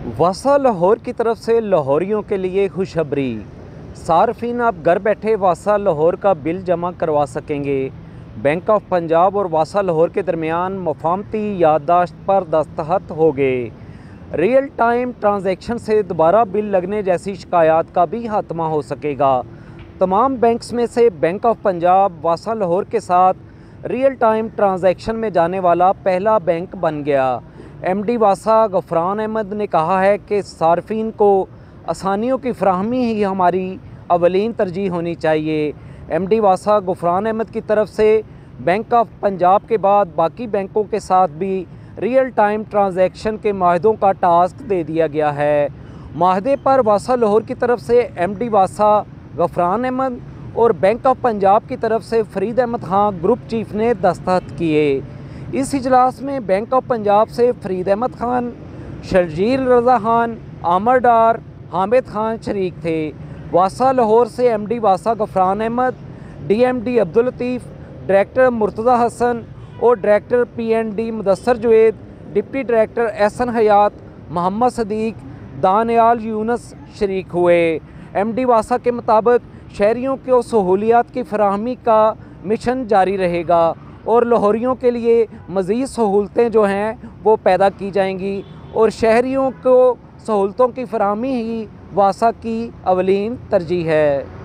वासा लाहौर की तरफ से लाहौरियों के लिए खुशखबरी। सार्फिन अब घर बैठे वासा लाहौर का बिल जमा करवा सकेंगे। बैंक ऑफ पंजाब और वासा लाहौर के दरमियान मफाहमती याददाश्त पर दस्तखत हो गए। रियल टाइम ट्रांजैक्शन से दोबारा बिल लगने जैसी शिकायत का भी खात्मा हो सकेगा। तमाम बैंक्स में से बैंक ऑफ पंजाब वासा लाहौर के साथ रियल टाइम ट्रांजैक्शन में जाने वाला पहला बैंक बन गया। एमडी वासा गफरान अहमद ने कहा है कि सार्फिन को आसानियों की फराहमी ही हमारी अवलीन तरजीह होनी चाहिए। एमडी वासा गफरान अहमद की तरफ से बैंक ऑफ पंजाब के बाद बाकी बैंकों के साथ भी रियल टाइम ट्रांजैक्शन के माहदों का टास्क दे दिया गया है। माहदे पर वासा लाहौर की तरफ से एमडी वासा गफरान अहमद और बैंक ऑफ पंजाब की तरफ से फरीद अहमद खान ग्रुप चीफ ने दस्तखत किए। इस इजलास में बैंक ऑफ पंजाब से फरीद अहमद खान, शर्जील रज़ा खान, आमर डार, हामिद खान शरीक थे। वासा लाहौर से एमडी वासा गफरान अहमद, डीएमडी अब्दुल लतीफ़, डायरेक्टर मुर्तज़ा हसन और director P and D Mudassar Juwaid, deputy director Ahsan Hayat, Mohammad Sadiq, Daniyal Younus शरीक हुए। एमडी वासा के मुताबिक शहरियों को सहूलियात की फराहमी का मिशन जारी रहेगा और लाहौरियों के लिए मज़ीद सहूलतें जो हैं वो पैदा की जाएंगी और शहरियों को सहूलतों की फराहमी ही वासा की अवलीन तरजीह है।